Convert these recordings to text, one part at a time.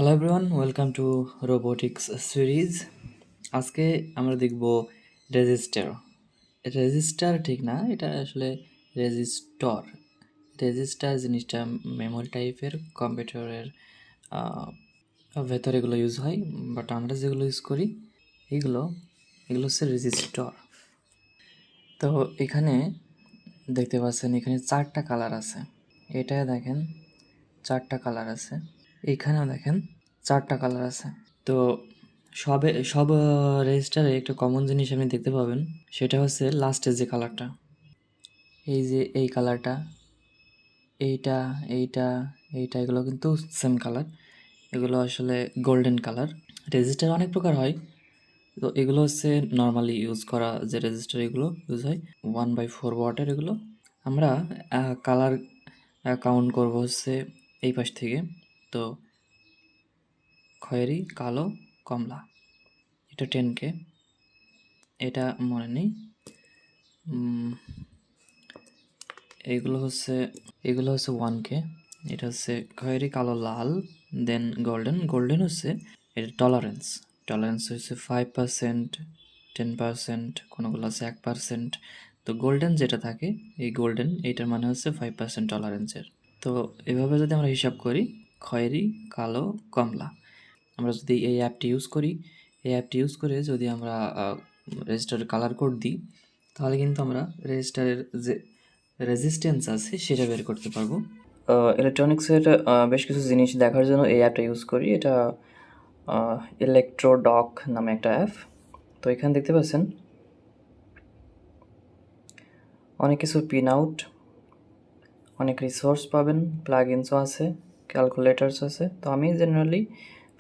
Hello everyone, welcome to robotics series. আজকে আমরা দেখব রেজিস্টার। রেজিস্টার ঠিক না, এটা আসলে রেজিস্টর। রেজিস্টার জিনিসটা মেমোরি টাইপের, কম্পিউটারের ভেতরে এগুলো ইউজ হয়, বাট আমরা যেগুলো ইউজ করি এগুলো এগুলো হচ্ছে রেজিস্টর। তো এখানে দেখতে পাচ্ছেন এখানে 4টা কালার আছে। এটা দেখেন 4টা কালার আছে, এইখানেও দেখেন 4টা কালার আছে। তো সব রেজিস্টারে একটা কমন জিনিস আপনি দেখতে পাবেন, সেটা হচ্ছে লাস্টের যে কালারটা, এই যে এই কালারটা, এইটা এইটা এইটা এগুলো কিন্তু সেম কালার। এগুলো আসলে গোল্ডেন কালার। রেজিস্টার অনেক প্রকার হয়, তো এগুলো হচ্ছে নর্মালি ইউজ করা যে রেজিস্টার, এগুলো ইউজ হয় 1/4 ওয়াটের। এগুলো আমরা কালার কাউন্ট করব হচ্ছে এই পাশ থেকে। তো খয়েরি, কালো, কমলা, এটা 10K, এটা মনে নেই। এগুলো হচ্ছে 1K। এটা হচ্ছে খয়েরি, কালো, লাল, দেন গোল্ডেন। গোল্ডেন হচ্ছে এটা টলারেন্স। টলারেন্স হচ্ছে 5%, 10%, কোনোগুলো আছে 1%। তো গোল্ডেন যেটা থাকে, এই গোল্ডেন এইটার মানে হচ্ছে 5% টলারেন্সের। তো এভাবে যদি আমরা হিসাব করি, খয়েরি, কালো, কমলা, আমরা যদি এই অ্যাপটি ইউজ করি, এই অ্যাপটি ইউজ করে যদি আমরা রেজিস্টারের কালার কোড দিই, তাহলে কিন্তু আমরা রেজিস্টারের যে রেজিস্ট্যান্স আছে সেটা বের করতে পারবো। ইলেকট্রনিক্সের বেশ কিছু জিনিস দেখার জন্য এই অ্যাপটা ইউজ করি। এটা ইলেকট্রোডক নামে একটা অ্যাপ। তো এখানে দেখতে পাচ্ছেন অনেক কিছু পিন আউট, অনেক রিসোর্স পাবেন, প্লাগ ইনসও আছে, ক্যালকুলেটার্স আছে। তো আমি জেনারেলি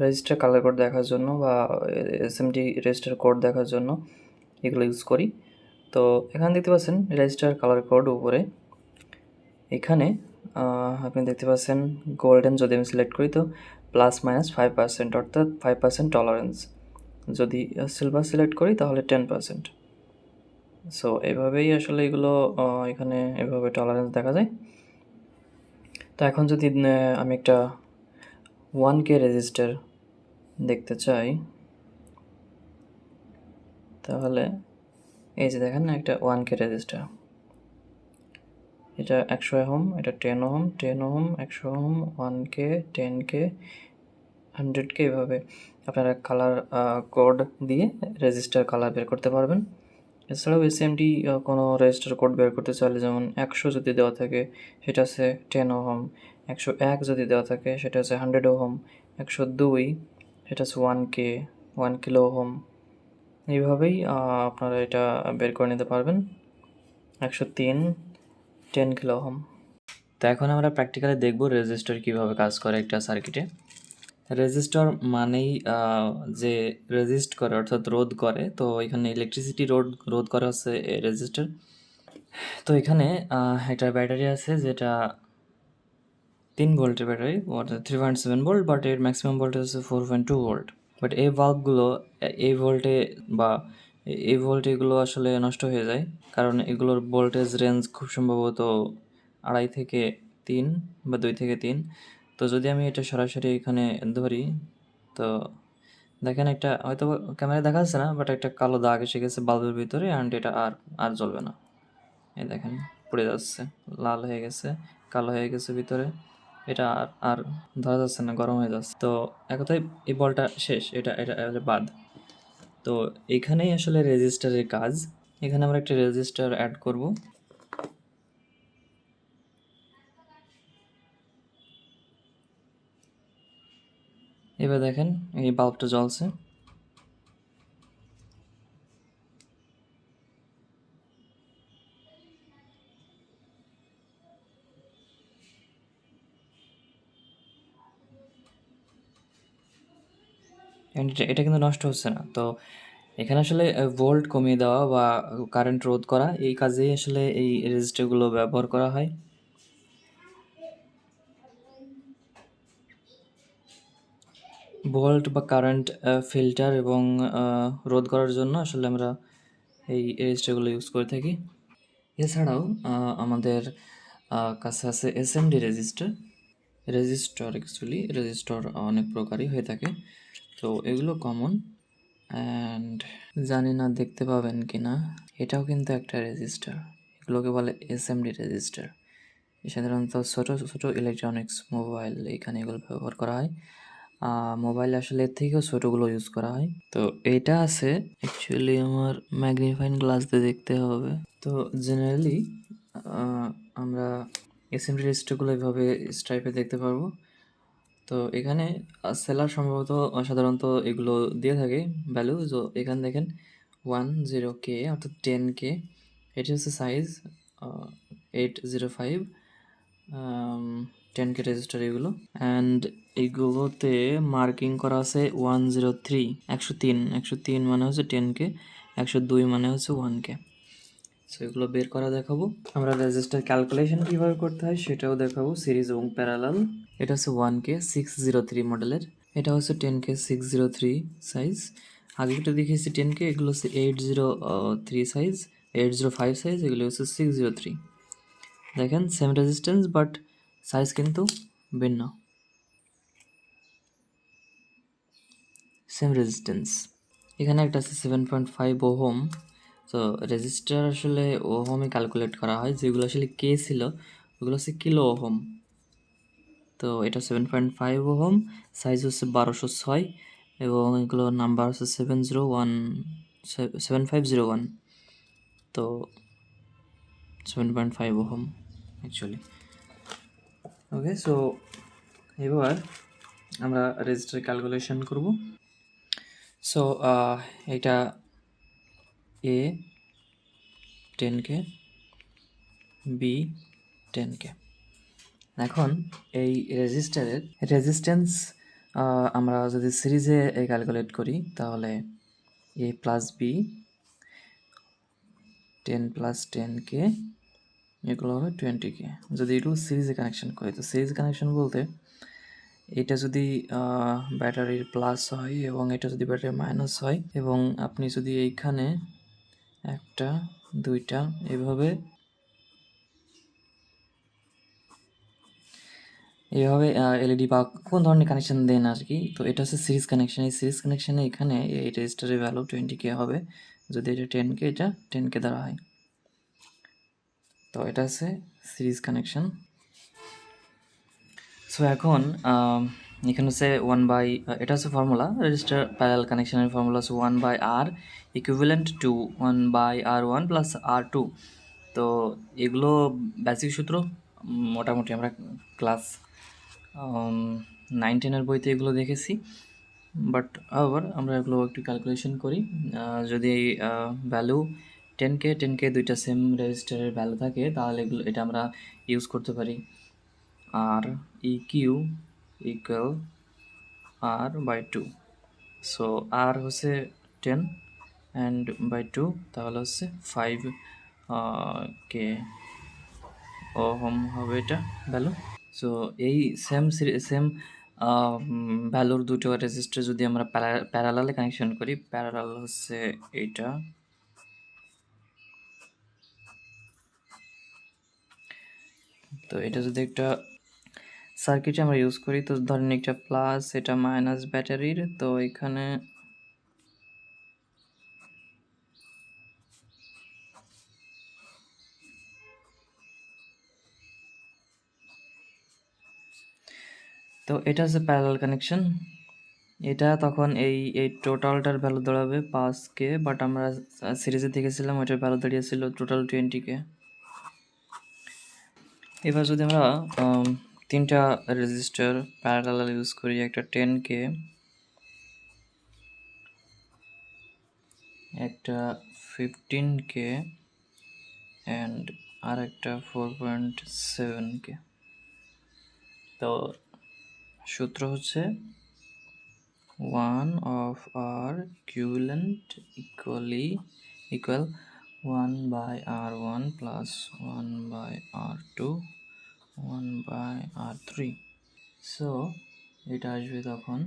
রেজিস্টার কালার কোড দেখার জন্য বা এসএমডি রেজিস্টার কোড দেখার জন্য এগুলো ইউজ করি। তো এখানে দেখতে পাচ্ছেন রেজিস্টার কালার কোড উপরে। এখানে আপনি দেখতে পাচ্ছেন গোল্ডেন যদি আমি সিলেক্ট করি তো +-5%, অর্থাৎ 5% টলারেন্স। যদি সিলভার সিলেক্ট করি তাহলে 10%। সো এভাবেই আসলে এগুলো এখানে এভাবে টলারেন্স দেখা যায়। তো এখন যদি আমি একটা 1K রেজিস্টার দেখতে চাই, তাহলে এই যে দেখেন একটা 1K রেজিস্টার, এটা 100 ওহম, এটা 10 ohm, 10 ohm, 100 ohm, 1K, 10K, 100K। এভাবে আপনারা কালার কোড দিয়ে রেজিস্টার কালার বের করতে পারবেন। এছাড়াও এসএমডি কোনো রেজিস্টার কোড বের করতে চাইলে, যেমন 100 যদি দেওয়া থাকে সেটা হচ্ছে 10 ওহম, 101 যদি দেওয়া থাকে সেটা হচ্ছে 100 ওহম, 102 সেটা হচ্ছে 1K, 1 কিলো ওহম। এইভাবেই আপনারা এটা বের করে নিতে পারবেন। 103 10 কিলো ওহম। তো এখন আমরা প্র্যাকটিক্যালি দেখব রেজিস্টার কীভাবে কাজ করে একটা সার্কিটে। রেজিস্টার মানেই যে রেজিস্ট করে, অর্থাৎ রোধ করে। তো এখানে ইলেকট্রিসিটি রোধ করা হচ্ছে রেজিস্টার। তো এখানে একটা ব্যাটারি আছে, যেটা 3 ভোল্টের ব্যাটারি, অর্থাৎ 3.7 ভোল্ট, বাট এর ম্যাক্সিমাম ভোল্টেজ হচ্ছে 4.2 ভোল্ট। বাট এই বাল্বগুলো এই ভোল্টে বা এই ভোল্টেজগুলো আসলে নষ্ট হয়ে যায়, কারণ এগুলোর ভোল্টেজ রেঞ্জ খুব সম্ভবত 2.5 থেকে 3 বা 2 থেকে 3। তো যদি আমি এটা সরাসরি এখানে ধরি, তো দেখেন একটা হয়তো ক্যামেরায় দেখা যাচ্ছে না, বাট একটা কালো দাগ এসে গেছে বাল্বের ভিতরে, অ্যান্ড এটা আর জ্বলবে না। এই দেখেন পড়ে যাচ্ছে, লাল হয়ে গেছে, কালো হয়ে গেছে ভিতরে, এটা আর ধরা যাচ্ছে না, গরম হয়ে যাচ্ছে। তো এক কথায় এই বলটা শেষ, এটা এটা এটা বাদ। তো এখানেই আসলে রেজিস্টারের কাজ। এখানে আমরা একটা রেজিস্টার অ্যাড করব। এবার দেখেন এই বাল্বটা জ্বলছে। এটা কিন্তু নষ্ট হচ্ছে না। তো এখানে আসলে ভোল্ট কমিয়ে দেওয়া বা কারেন্ট রোধ করা, এই কাজেই আসলে এই রেজিস্টারগুলো ব্যবহার করা হয়। ভোল্ট বা কারেন্ট ফিল্টার এবং রোধ করার জন্য আসলে আমরা এই রেজিস্টারগুলো ইউজ করে থাকি। এছাড়াও আমাদের কাছে আছে এসএমডি রেজিস্টার। রেজিস্টর অনেক প্রকারই হয়ে থাকে, তো এগুলো কমন। অ্যান্ড জানি না দেখতে পাবেন কি না, এটাও কিন্তু একটা রেজিস্টার, এগুলোকে বলে এসএমডি রেজিস্টার। সাধারণত ছোটো ছোটো ইলেকট্রনিক্স মোবাইল এখানে এগুলো ব্যবহার করা হয়। মোবাইল আসলে এর থেকেও ছোটোগুলো ইউজ করা হয়। তো এইটা আছে, অ্যাকচুয়ালি আমার ম্যাগনিফাইং গ্লাস দিয়ে দেখতে হবে। তো জেনারেলি আমরা এসএমডি রেজিস্টারগুলো এভাবে স্ট্রাইপে দেখতে পারবো। তো এখানে সেলার সম্ভবত সাধারণত এগুলো দিয়ে থাকে ভ্যালু। তো এখানে দেখেন 10K অর্থাৎ 10K, এটি হচ্ছে সাইজ 805, 10K রেজিস্টার এগুলো। অ্যান্ড এইগুলোতে মার্কিং করা আছে 103, 103 মানে হচ্ছে 10K, 102 মানে হচ্ছে 1K। সো এগুলো বের করা দেখাবো। আমরা রেজিস্টার ক্যালকুলেশন কীভাবে করতে হয় সেটাও দেখাবো, সিরিজ এবং প্যারালাল। এটা হচ্ছে 1K 603 মডেলের, এটা হচ্ছে 10K 603 সাইজ। আগে যেটা দেখিয়েছি 10K, এগুলো হচ্ছে 803 সাইজ, 805 সাইজ, এগুলো হচ্ছে 603। দেখেন সেম রেজিস্ট্যান্স বাট সাইজ কিন্তু ভিন্ন। সেম রেজিস্ট্যান্স, এখানে একটা আছে 7.5 ওহম। তো রেজিস্টার আসলে ওহমে ক্যালকুলেট করা হয়, যেগুলো আসলে কে ছিল ওগুলো হচ্ছে কিলো ওহম। তো এটা 7.5 ওহম, সাইজ হচ্ছে 1206, এবং এগুলো নাম্বার হচ্ছে 7501। তো 7.5 ওহম অ্যাকচুয়ালি। ওকে, সো এবার আমরা রেজিস্টার ক্যালকুলেশন করব। সো এটা এ 10K, বি 10K। এখন এই রেজিস্টারের রেজিস্ট্যান্স আমরা যদি সিরিজে ক্যালকুলেট করি তাহলে এ প্লাস বি 10 প্লাস 10K এগুলো হবে 20K। যদি এগুলো সিরিজে কানেকশন করি, তো সিরিজ কানেকশন বলতে এটা যদি ব্যাটারির প্লাস হয় এবং এটা যদি ব্যাটারির মাইনাস হয়, এবং আপনি যদি এইখানে একটা দুইটা এভাবে এলইডি বা কোন ধরনের কানেকশন দেন আর কি। তো এটা হচ্ছে সিরিজ কানেকশন। এই সিরিজ কানেকশানে এখানে এই রেজিস্টারের ভ্যালু 20K হবে, যদি এটা 10K, এটা 10K দ্বারা হয়। তো এটা হচ্ছে সিরিজ কানেকশন। সো এখন এখানে হচ্ছে এটা হচ্ছে ফর্মুলা, রেজিস্টার প্যারালাল কানেকশনের ফর্মুলা হচ্ছে 1/R equivalent to 1/R1 plus R2। তো এগুলো বেসিক সূত্র, মোটামুটি আমরা ক্লাস 9-10 বইতে এগুলো দেখেছি। বাট আবার আমরা এগুলো একটু ক্যালকুলেশন করি। যদি ভ্যালু 10K দুইটা সেম রেজিস্টারের ভ্যালু থাকে, তাহলে এটা আমরা ইউজ করতে পারি আর ইকিউ ইকুয়াল R/2। সো আর হচ্ছে 10 অ্যান্ড বাই 2, তাহলে হচ্ছে 5K ওহম হবে এটা ভ্যালু। সো এই সেম ভ্যালুর দুটো রেজিস্টার যদি আমরা প্যারালালে কানেকশন করি, প্যারালাল হচ্ছে এইটা, তো এটা যদি একটা সার্কিটে আমরা ইউজ করি, তো ধরেন একটা প্লাস এটা মাইনাস ব্যাটারির, তো এখানে তো এটা হচ্ছে প্যারালাল কানেকশন। এটা তখন এই টোটালটার ভ্যালু দাঁড়াবে 5K, বাট আমরা সিরিজে দেখেছিলাম ওইটার ভ্যালু দাঁড়িয়েছিল টোটাল 20K। এবার যদি আমরা তিনটা রেজিস্টার প্যারালাল ইউজ করি, একটা 10K, একটা 15K অ্যান্ড আর একটা 4.7K। তো সূত্র হচ্ছে 1 of R equivalent equal 1/R1 plus 1/R2 1/R3। So এটা আসবে তখন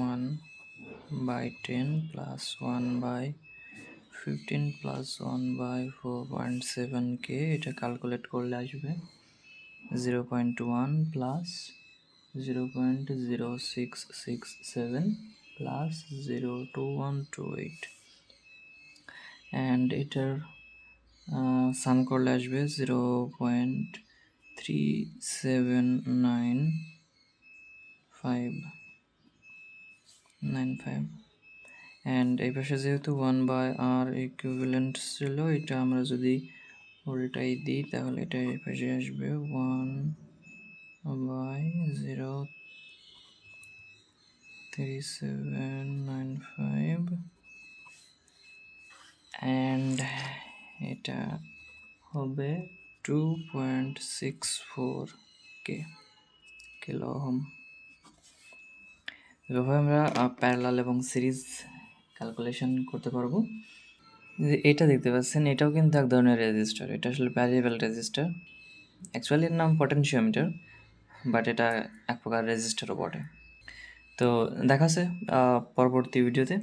1/10 plus 1/15 plus 1/4.7K। এটা ক্যালকুলেট করলে আসবে 0.1 প্লাস 0.0667 প্লাস 02128 অ্যান্ড এটার সাম করলে আসবে 0.3795 অ্যান্ড এই পাশে যেহেতু 1/r ইকুইভ্যালেন্ট ছিল, এটা আমরা যদি উল্টাই দিই তাহলে এটা এই পাশে আসবে 1/03795 অ্যান্ড এটা হবে 2.64 কিলো ওহম। এভাবে আমরা প্যারালাল এবং সিরিজ ক্যালকুলেশন করতে পারবো। যে এটা দেখতে পাচ্ছেন, এটাও কিন্তু এক ধরনের রেজিস্টার। এটা আসলে ভ্যারিয়েবল রেজিস্টার। অ্যাকচুয়ালি এর নাম পটেনশিওমিটার, বাট এটা এক প্রকার রেজিস্টারও বটে। তো দেখা হচ্ছে পরবর্তী ভিডিওতে।